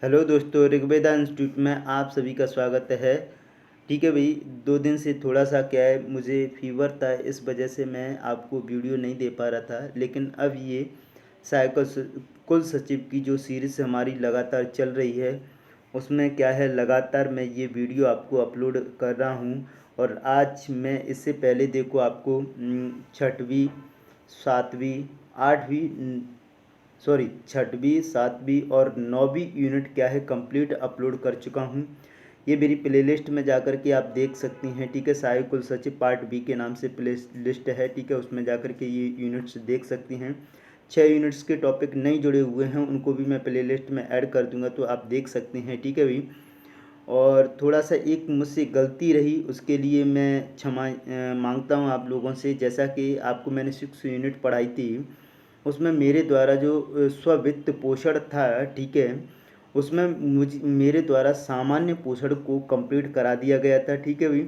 Hello दोस्तों, Rigveda institute में आप सभी का स्वागत है। ठीक है भाई, 2 दिन से थोड़ा सा क्या है, मुझे फीवर था, इस वजह से मैं आपको वीडियो नहीं दे पा रहा था। लेकिन अब ये कुल सचिव की जो सीरीज़ हमारी लगातार चल रही है, उसमें क्या है, लगातार मैं ये वीडियो आपको अपलोड कर रहा हूँ। और आज मैं इससे पहले देखो आपको छठवीं, सातवीं, आठवीं, सॉरी छठवीं, सातवीं और नौवीं यूनिट क्या है, कंप्लीट अपलोड कर चुका हूँ। ये मेरी प्लेलिस्ट में जाकर के आप देख सकती हैं। ठीक है, साई कुल सचिव पार्ट बी के नाम से प्ले लिस्ट है। ठीक है, उसमें जाकर के ये यूनिट्स देख सकती हैं। 6 यूनिट्स के टॉपिक नहीं जुड़े हुए हैं, उनको भी मैं प्लेलिस्ट में ऐड कर दूंगा, तो आप देख सकते हैं। ठीक है भाई, और थोड़ा सा एक मुझसे गलती रही, उसके लिए मैं क्षमा मांगता हूँ आप लोगों से। जैसा कि आपको मैंने 6 यूनिट पढ़ाई थी, उसमें मेरे द्वारा जो स्ववित्त पोषण था, ठीक है, उसमें मेरे द्वारा सामान्य पोषण को कंप्लीट करा दिया गया था। ठीक है भाई,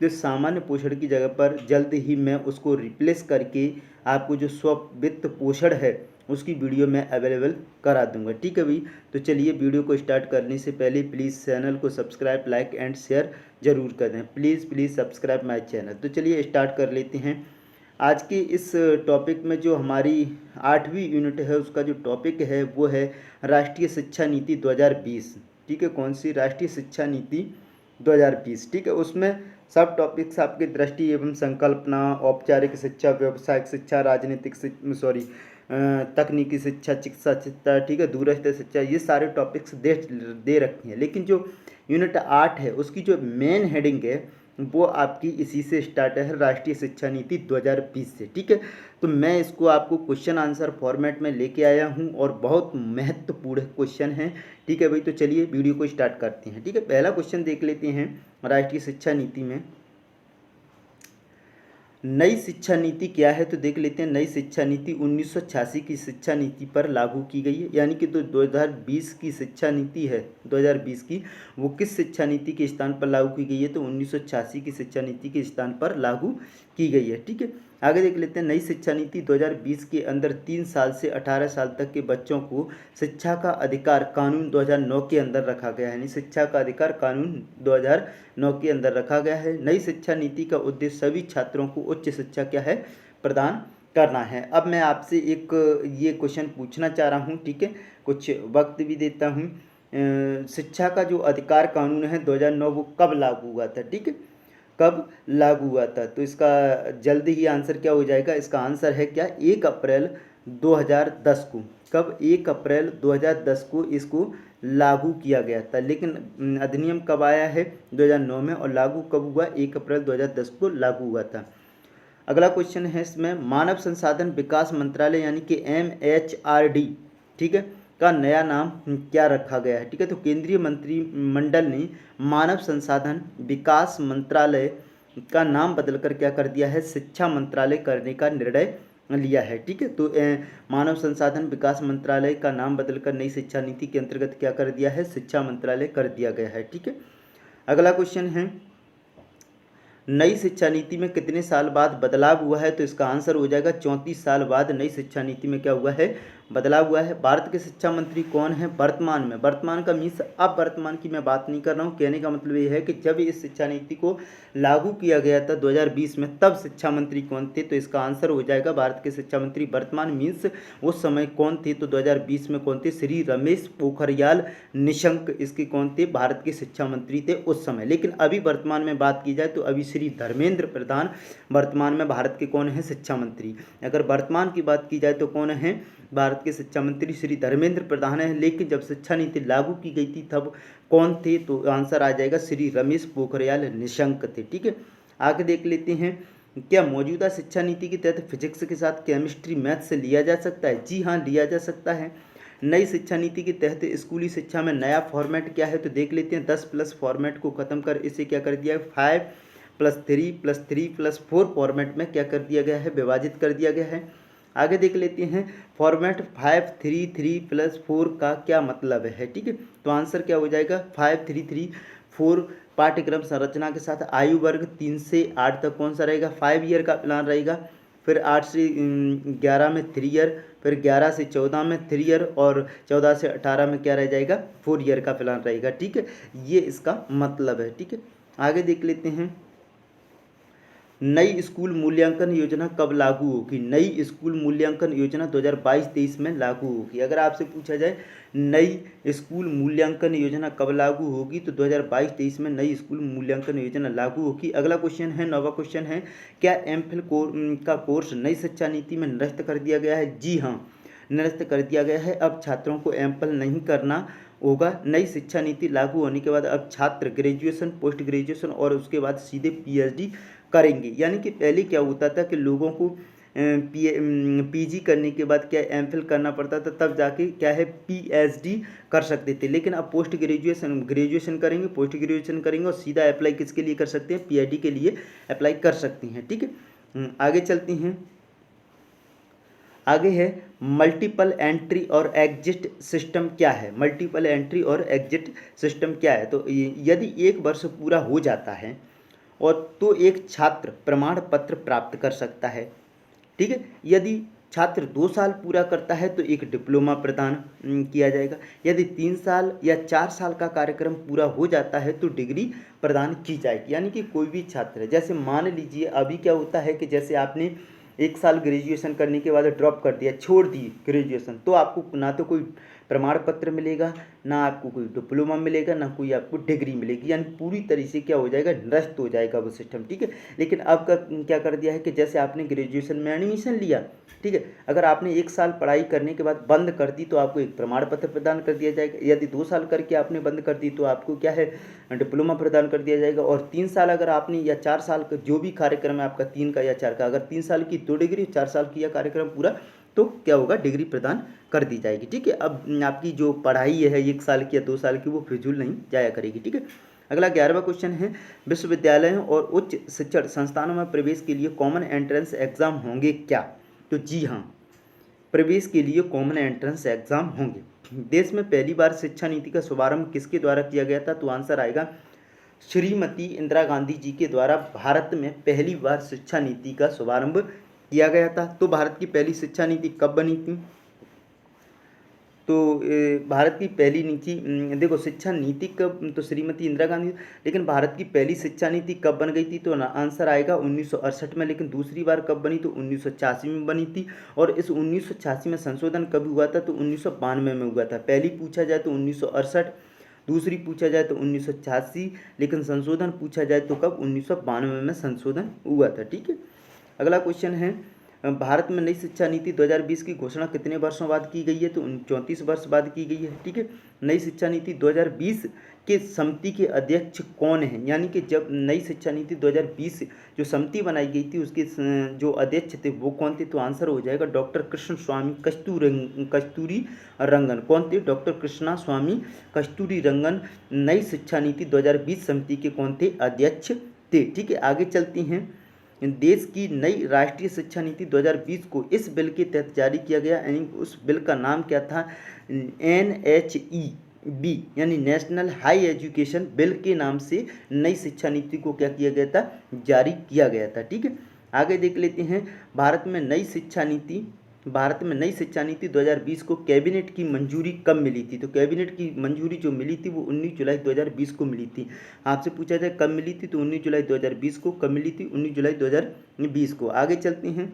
तो सामान्य पोषण की जगह पर जल्द ही मैं उसको रिप्लेस करके आपको जो स्ववित्त पोषण है उसकी वीडियो मैं अवेलेबल करा दूंगा। ठीक है भाई, तो चलिए वीडियो को स्टार्ट करने से पहले प्लीज़ चैनल को सब्सक्राइब, लाइक एंड शेयर जरूर कर दें। Please please subscribe my channel. तो चलिए स्टार्ट कर लेते हैं। आज के इस टॉपिक में जो हमारी 8वीं यूनिट है, उसका जो टॉपिक है वो है राष्ट्रीय शिक्षा नीति 2020। ठीक है, कौन सी राष्ट्रीय शिक्षा नीति 2020। ठीक है, उसमें सब टॉपिक्स आपके दृष्टि एवं संकल्पना, औपचारिक शिक्षा, व्यावसायिक शिक्षा, राजनीतिक सॉरी तकनीकी शिक्षा, चिकित्सा शिक्षा, ठीक है, दूरस्थ शिक्षा, ये सारे टॉपिक्स दे दे रखे हैं। लेकिन जो यूनिट 8 है उसकी जो मेन हेडिंग है वो आपकी इसी से स्टार्ट है, राष्ट्रीय शिक्षा नीति 2020 से। ठीक है, तो मैं इसको आपको क्वेश्चन आंसर फॉर्मेट में लेके आया हूँ और बहुत महत्वपूर्ण क्वेश्चन है। ठीक है भाई, तो चलिए वीडियो को स्टार्ट करते हैं। ठीक है, पहला क्वेश्चन देख लेते हैं। राष्ट्रीय शिक्षा नीति में नई शिक्षा नीति क्या है, तो देख लेते हैं। नई शिक्षा नीति 1986 की शिक्षा नीति पर लागू की गई है। यानी कि तो 2020 की शिक्षा नीति है, 2020 की, वो किस शिक्षा नीति के स्थान पर लागू की गई है, तो 1986 की शिक्षा नीति के स्थान पर लागू की गई है। ठीक है, आगे देख लेते हैं। नई शिक्षा नीति 2020 के अंदर 3 साल से 18 साल तक के बच्चों को शिक्षा का अधिकार कानून 2009 के अंदर रखा गया है। यानी शिक्षा का अधिकार कानून 2009 के अंदर रखा गया है। नई शिक्षा नीति का उद्देश्य सभी छात्रों को उच्च शिक्षा क्या है, प्रदान करना है। अब मैं आपसे एक ये क्वेश्चन पूछना चाह रहा हूँ। ठीक है, कुछ वक्त भी देता हूँ। शिक्षा का जो अधिकार कानून है 2009, वो कब लागू हुआ था? ठीक है, कब लागू हुआ था? तो इसका जल्दी ही आंसर क्या हो जाएगा, इसका आंसर है क्या, 1 अप्रैल 2010 को। कब? 1 अप्रैल 2010 को इसको लागू किया गया था। लेकिन अधिनियम कब आया है, 2009 में, और लागू कब हुआ, 1 अप्रैल 2010 को लागू हुआ था। अगला क्वेश्चन है इसमें, मानव संसाधन विकास मंत्रालय यानी कि MHRD, ठीक है, का नया नाम क्या रखा गया है? ठीक है, तो केंद्रीय मंत्रिमंडल ने मानव संसाधन विकास मंत्रालय का नाम बदलकर क्या कर दिया है, शिक्षा मंत्रालय करने का निर्णय लिया है। ठीक है, तो मानव संसाधन विकास मंत्रालय का नाम बदलकर नई शिक्षा नीति के अंतर्गत क्या कर दिया है, शिक्षा मंत्रालय कर दिया गया है। ठीक है, अगला क्वेश्चन है, नई शिक्षा नीति में कितने साल बाद बदलाव हुआ है, तो इसका आंसर हो जाएगा 34 साल बाद नई शिक्षा नीति में क्या हुआ है, बदलाव हुआ है। भारत के शिक्षा मंत्री कौन है वर्तमान में? वर्तमान का मीन्स अब वर्तमान की मैं बात नहीं कर रहा हूँ। कहने का मतलब ये है कि जब इस शिक्षा नीति को लागू किया गया था 2020 में, तब शिक्षा मंत्री कौन थे, तो इसका आंसर हो जाएगा भारत के शिक्षा मंत्री वर्तमान मीन्स उस समय कौन थे, तो 2020 में कौन थे, श्री रमेश पोखरियाल निशंक इसके कौन थे, भारत के शिक्षा मंत्री थे उस समय। लेकिन अभी वर्तमान में बात की जाए तो अभी श्री धर्मेंद्र प्रधान वर्तमान में भारत के कौन है, शिक्षा मंत्री। अगर वर्तमान की बात की जाए तो कौन है, भारत के शिक्षा मंत्री श्री धर्मेंद्र प्रधान है। लेकिन जब शिक्षा नीति लागू की गई थी तब कौन थे, तो आंसर आ जाएगा श्री रमेश पोखरियाल निशंक थे। ठीक है, आगे देख लेते हैं, क्या मौजूदा शिक्षा नीति के तहत फिजिक्स के साथ केमिस्ट्री, मैथ से लिया जा सकता है? जी हाँ, लिया जा सकता है। नई शिक्षा नीति के तहत स्कूली शिक्षा में नया फॉर्मेट क्या है, तो देख लेते हैं। 10+ फॉर्मेट को खत्म कर इसे क्या कर दिया है, 5+3+3+4 फॉर्मेट में क्या कर दिया गया है, विभाजित कर दिया गया है। आगे देख लेते हैं, फॉर्मेट 5-3-3+4 का क्या मतलब है? ठीक है, तो आंसर क्या हो जाएगा, 5-3-3-4 पाठ्यक्रम संरचना के साथ आयु वर्ग 3 से 8 तक कौन सा रहेगा, 5 ईयर का प्लान रहेगा। फिर 8 से 11 में 3 ईयर, फिर 11 से 14 में 3 ईयर, और 14 से 18 में क्या रह जाएगा, 4 ईयर का प्लान रहेगा। ठीक है, ये इसका मतलब है। ठीक है, आगे देख लेते हैं, नई स्कूल मूल्यांकन योजना कब लागू होगी। नई स्कूल मूल्यांकन योजना 2022-23 में लागू होगी। अगर आपसे पूछा जाए नई स्कूल मूल्यांकन योजना कब लागू होगी, तो 2022-23 में नई स्कूल मूल्यांकन योजना लागू होगी। अगला क्वेश्चन है, 9वां क्वेश्चन है, क्या एमफिल का कोर्स नई शिक्षा नीति में निरस्त कर दिया गया है। जी हाँ, निरस्त कर दिया गया है। अब छात्रों को एमफिल नहीं करना होगा। नई शिक्षा नीति लागू होने के बाद अब छात्र ग्रेजुएशन, पोस्ट ग्रेजुएशन और उसके बाद सीधे पीएचडी करेंगे। यानी कि पहले क्या होता था कि लोगों को पीजी करने के बाद क्या एमफिल करना पड़ता था, तब जाके क्या है पीएचडी कर सकते थे। लेकिन अब पोस्ट ग्रेजुएशन करेंगे, पोस्ट ग्रेजुएशन करेंगे और सीधा अप्लाई किसके लिए कर सकते हैं, पीएचडी के लिए अप्लाई कर सकते हैं। ठीक है, आगे चलते हैं। आगे है मल्टीपल एंट्री और एग्जिट सिस्टम क्या है। मल्टीपल एंट्री और एग्जिट सिस्टम क्या है, तो यदि 1 वर्ष पूरा हो जाता है और तो एक छात्र प्रमाण पत्र प्राप्त कर सकता है। ठीक है, यदि छात्र 2 साल पूरा करता है तो एक डिप्लोमा प्रदान किया जाएगा। यदि 3 साल या 4 साल का कार्यक्रम पूरा हो जाता है तो डिग्री प्रदान की जाएगी। यानी कि कोई भी छात्र, जैसे मान लीजिए अभी क्या होता है कि जैसे आपने 1 साल ग्रेजुएशन करने के बाद ड्रॉप कर दिया, छोड़ दी ग्रेजुएशन, तो आपको ना तो कोई प्रमाण पत्र मिलेगा, ना आपको कोई डिप्लोमा मिलेगा, ना कोई आपको डिग्री मिलेगी। यानी पूरी तरह से क्या हो जाएगा, निरस्त हो जाएगा वो सिस्टम। ठीक है, लेकिन अब का क्या कर दिया है कि जैसे आपने ग्रेजुएशन में एडमिशन लिया, ठीक है, अगर आपने 1 साल पढ़ाई करने के बाद बंद कर दी तो आपको एक प्रमाण पत्र प्रदान कर दिया जाएगा। यदि 2 साल करके आपने बंद कर दी तो आपको क्या है, डिप्लोमा प्रदान कर दिया जाएगा। और 3 साल अगर आपने, या 4 साल का जो भी कार्यक्रम है आपका, 3 का या 4 का, अगर 3 साल की 2 डिग्री, 4 साल की या कार्यक्रम पूरा, तो क्या होगा, डिग्री प्रदान कर दी जाएगी। ठीक है, अब आपकी जो पढ़ाई है 1 साल की या 2 साल की, वो फिजूल नहीं जाया करेगी। ठीक है, अगला 11वां क्वेश्चन है, विश्वविद्यालयों और उच्च शिक्षण संस्थानों में प्रवेश के लिए कॉमन एंट्रेंस एग्जाम होंगे क्या। तो जी हाँ, प्रवेश के लिए कॉमन एंट्रेंस एग्जाम होंगे। देश में पहली बार शिक्षा नीति का शुभारंभ किसके द्वारा किया गया था, तो आंसर आएगा श्रीमती इंदिरा गांधी जी के द्वारा भारत में पहली बार शिक्षा नीति का शुभारंभ किया गया था। तो भारत की पहली शिक्षा नीति कब बनी थी, तो भारत की पहली नीति, देखो शिक्षा नीति कब, तो श्रीमती इंदिरा गांधी, लेकिन भारत की पहली शिक्षा नीति कब बन गई थी, तो आंसर आएगा 1968 में। लेकिन दूसरी बार कब बनी, तो 1986 में बनी थी। और इस 1986 में संशोधन कब हुआ था, तो 1992 में हुआ था। पहली पूछा जाए तो 1968, दूसरी पूछा जाए तो 1986, लेकिन संशोधन पूछा जाए तो कब, 1992 में संशोधन हुआ था। ठीक है, अगला क्वेश्चन है, भारत में नई शिक्षा नीति 2020 की घोषणा कितने वर्षों बाद की गई है, तो 34 वर्ष बाद की गई है। ठीक है, नई शिक्षा नीति 2020 के समिति के अध्यक्ष कौन है, यानी कि जब नई शिक्षा नीति 2020 जो समिति बनाई गई थी उसके जो अध्यक्ष थे वो कौन थे, तो आंसर हो जाएगा डॉक्टर कृष्ण स्वामी कस्तूरी रंगन। कौन थे, डॉक्टर कृष्णा स्वामी कस्तूरी रंगन नई शिक्षा नीति 2020 समिति के कौन थे, अध्यक्ष थे। ठीक है, आगे चलती हैं। देश की नई राष्ट्रीय शिक्षा नीति 2020 को इस बिल के तहत जारी किया गया, यानी उस बिल का नाम क्या था, NHEB, यानी नेशनल हाई एजुकेशन बिल के नाम से नई शिक्षा नीति को क्या किया गया था, जारी किया गया था। ठीक है, आगे देख लेते हैं। भारत में नई शिक्षा नीति 2020 को कैबिनेट की मंजूरी कब मिली थी, तो कैबिनेट की मंजूरी जो मिली थी वो 19 जुलाई 2020 को मिली थी। आपसे पूछा जाए कब मिली थी, तो 19 जुलाई 2020 को। कब मिली थी, 19 जुलाई 2020 को। आगे चलते हैं।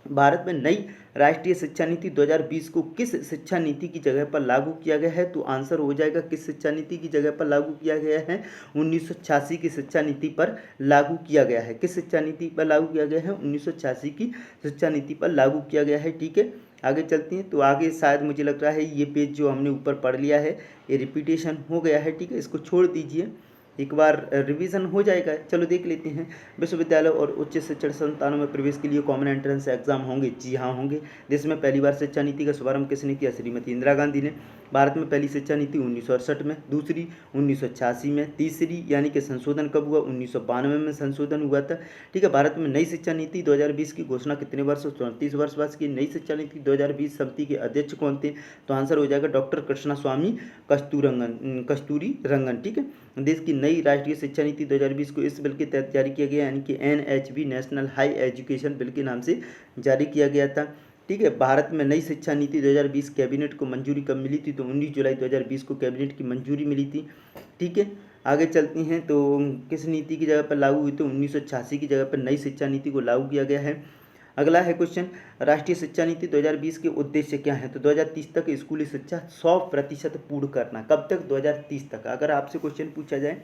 भारत में नई राष्ट्रीय शिक्षा नीति 2020 को किस शिक्षा नीति की जगह पर लागू किया गया है, तो आंसर हो जाएगा किस शिक्षा नीति की जगह पर लागू किया गया है, 1986 की शिक्षा नीति पर लागू किया गया है। किस शिक्षा नीति पर लागू किया गया है, 1986 की शिक्षा नीति पर लागू किया गया है। ठीक है, आगे चलते हैं। तो आगे शायद मुझे लग रहा है ये पेज जो हमने ऊपर पढ़ लिया है ये रिपीटेशन हो गया है। ठीक है, इसको छोड़ दीजिए, एक बार रिवीजन हो जाएगा। चलो देख लेते हैं। विश्वविद्यालय और उच्च शिक्षण संस्थानों में प्रवेश के लिए कॉमन एंट्रेंस एग्जाम होंगे, जी हाँ होंगे। देश में पहली बार शिक्षा नीति का शुभारंभ किसने किया, श्रीमती इंदिरा गांधी ने। भारत में पहली शिक्षा नीति 1968 में, दूसरी 1986 में, तीसरी यानी कि संशोधन कब हुआ, 1992 में संशोधन हुआ था। ठीक है, भारत में नई शिक्षा नीति 2020 की घोषणा कितने वर्ष, 34 वर्ष बाद की। नई शिक्षा नीति 2020 समिति के अध्यक्ष कौन थे, तो आंसर हो जाएगा डॉक्टर कृष्णा स्वामी कस्तूरी रंगन। ठीक है, देश की नई राष्ट्रीय शिक्षा नीति 2020 को इस बिल के तहत जारी किया गया, यानी कि NHB national high education bill के नाम से जारी किया गया था। ठीक है, भारत में नई शिक्षा नीति 2020 कैबिनेट को मंजूरी कब मिली थी? तो 19 जुलाई 2020 को कैबिनेट की मंजूरी मिली थी। ठीक है, आगे चलती हैं। तो किस नीति की जगह पर लागू हुई? तो 1986 की जगह पर नई शिक्षा नीति को लागू किया गया है। अगला है क्वेश्चन, राष्ट्रीय शिक्षा नीति 2020 के उद्देश्य क्या है? तो 2030 तक स्कूली शिक्षा 100% पूर्ण करना। कब तक? 2030 तक। अगर आपसे क्वेश्चन पूछा जाए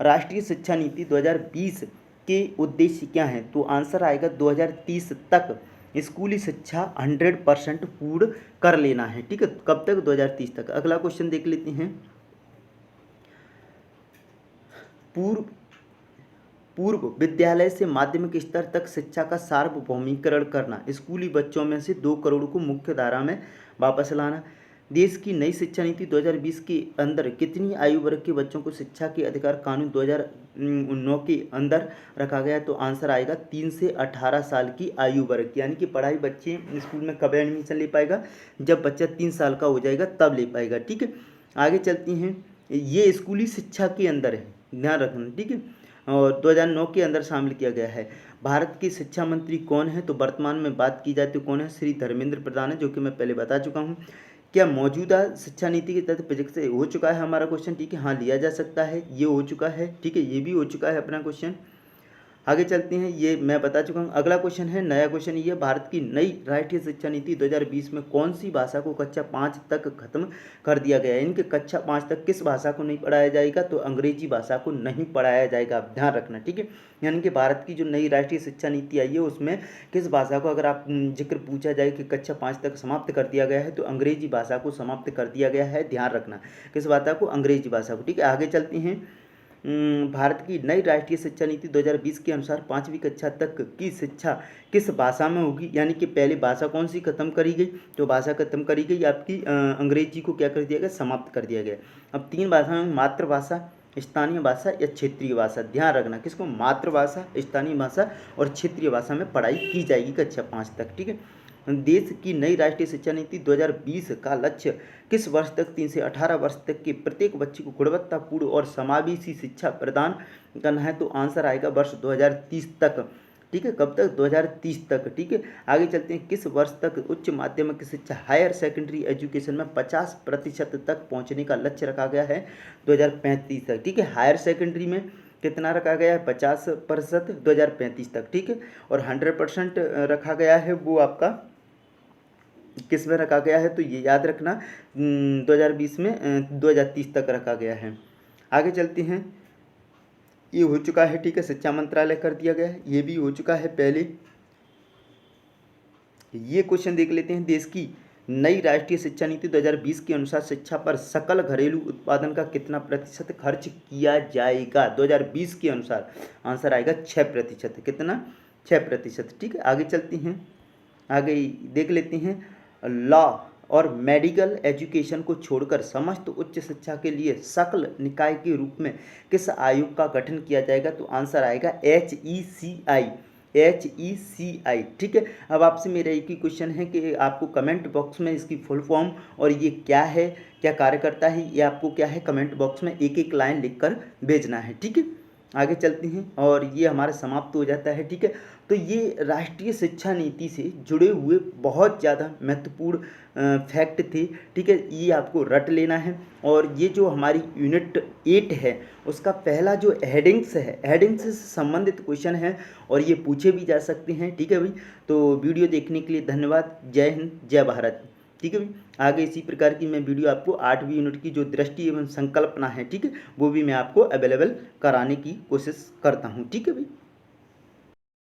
राष्ट्रीय शिक्षा नीति 2020 के उद्देश्य क्या है, तो आंसर आएगा 2030 तक स्कूली शिक्षा 100% पूर्ण कर लेना है। ठीक है, कब तक? 2030 तक। अगला क्वेश्चन देख लेते हैं, पूर्व विद्यालय से माध्यमिक स्तर तक शिक्षा का सार्वभौमिकरण करना, स्कूली बच्चों में से 2 करोड़ को मुख्य धारा में वापस लाना। देश की नई शिक्षा नीति 2020 के अंदर कितनी आयु वर्ग के बच्चों को शिक्षा के अधिकार कानून 2009 के अंदर रखा गया? तो आंसर आएगा 3 से 18 साल की आयु वर्ग, यानी कि पढ़ाई बच्चे स्कूल में कब एडमिशन ले पाएगा? जब बच्चा 3 साल का हो जाएगा तब ले पाएगा। ठीक है, आगे चलती हैं। ये स्कूली शिक्षा के अंदर है, ध्यान रखना। ठीक है, और 2009 के अंदर शामिल किया गया है। भारत के शिक्षा मंत्री कौन है? तो वर्तमान में बात की जाए तो कौन है? श्री धर्मेंद्र प्रधान है, जो कि मैं पहले बता चुका हूँ। क्या मौजूदा शिक्षा नीति के तहत फिजिक्स से हो चुका है हमारा क्वेश्चन? ठीक है, हाँ लिया जा सकता है, ये हो चुका है। ठीक है, ये भी हो चुका है अपना क्वेश्चन। आगे चलते हैं, ये मैं बता चुका हूँ। अगला क्वेश्चन है, नया क्वेश्चन ये, भारत की नई राष्ट्रीय शिक्षा नीति 2020 में कौन सी भाषा को कक्षा 5 तक खत्म कर दिया गया है? इनके कक्षा 5 तक किस भाषा को नहीं पढ़ाया जाएगा? तो अंग्रेजी भाषा को नहीं पढ़ाया जाएगा, आप ध्यान रखना। ठीक है, यानी कि भारत की जो नई राष्ट्रीय शिक्षा नीति आई है उसमें किस भाषा को अगर आप जिक्र पूछा जाए कि कक्षा 5 तक समाप्त कर दिया गया है, तो अंग्रेजी भाषा को समाप्त कर दिया गया है, ध्यान रखना। किस भाषा को? अंग्रेजी भाषा को। ठीक है, आगे चलते हैं। भारत की नई राष्ट्रीय शिक्षा नीति 2020 के अनुसार 5वीं कक्षा तक की शिक्षा किस भाषा में होगी? यानी कि पहले भाषा कौन सी खत्म करी गई? तो भाषा खत्म करी गई आपकी अंग्रेजी को क्या कर दिया गया? समाप्त कर दिया गया। अब 3 भाषा में, मातृभाषा, स्थानीय भाषा या क्षेत्रीय भाषा, ध्यान रखना। किसको? मातृभाषा, स्थानीय भाषा और क्षेत्रीय भाषा में पढ़ाई की जाएगी कक्षा 5 तक। ठीक है, देश की नई राष्ट्रीय शिक्षा नीति 2020 का लक्ष्य किस वर्ष तक 3 से 18 वर्ष तक के प्रत्येक बच्चे को गुणवत्तापूर्ण और समावेशी शिक्षा प्रदान करना है? तो आंसर आएगा वर्ष 2030 तक। ठीक है, कब तक? 2030 तक। ठीक है, आगे चलते हैं। किस वर्ष तक उच्च माध्यमिक शिक्षा हायर सेकेंडरी एजुकेशन में 50% तक पहुंचने का लक्ष्य रखा गया है? 2035 तक। ठीक है, हायर सेकेंडरी में कितना रखा गया है? 50% 2035 तक। ठीक है, और 100% रखा गया है वो आपका किस में रखा गया है? तो ये याद रखना 2020 में 2030 तक रखा गया है। आगे चलते हैं, ये हो चुका है। ठीक है, शिक्षा मंत्रालय कर दिया गया है, ये भी हो चुका है पहले। ये क्वेश्चन देख लेते हैं, देश की नई राष्ट्रीय शिक्षा नीति 2020 के अनुसार शिक्षा पर सकल घरेलू उत्पादन का कितना प्रतिशत खर्च किया जाएगा? 2020 के अनुसार आंसर आएगा 6%। कितना? 6%। ठीक है, आगे चलती हैं, आगे देख लेते हैं। लॉ और मेडिकल एजुकेशन को छोड़कर समस्त उच्च शिक्षा के लिए सकल निकाय के रूप में किस आयोग का गठन किया जाएगा? तो आंसर आएगा HECI। HECI। ठीक है, अब आपसे मेरा एक ही क्वेश्चन है कि आपको कमेंट बॉक्स में इसकी फुल फॉर्म और ये क्या है, क्या कार्य करता है, ये आपको क्या है कमेंट बॉक्स में एक एक लाइन लिखकर भेजना है। ठीक है, आगे चलते हैं और ये हमारा समाप्त हो जाता है। ठीक है, तो ये राष्ट्रीय शिक्षा नीति से जुड़े हुए बहुत ज़्यादा महत्वपूर्ण फैक्ट थे। ठीक है, ये आपको रट लेना है। और ये जो हमारी यूनिट 8 है उसका पहला जो हेडिंग्स है, हेडिंग्स से संबंधित क्वेश्चन है और ये पूछे भी जा सकते हैं। ठीक है भाई, तो वीडियो देखने के लिए धन्यवाद। जय हिंद, जय भारत। ठीक है भाई, आगे इसी प्रकार की मैं वीडियो आपको 8वीं यूनिट की जो दृष्टि एवं संकल्पना है, ठीक है, वो भी मैं आपको अवेलेबल कराने की कोशिश करता हूँ। ठीक है भाई।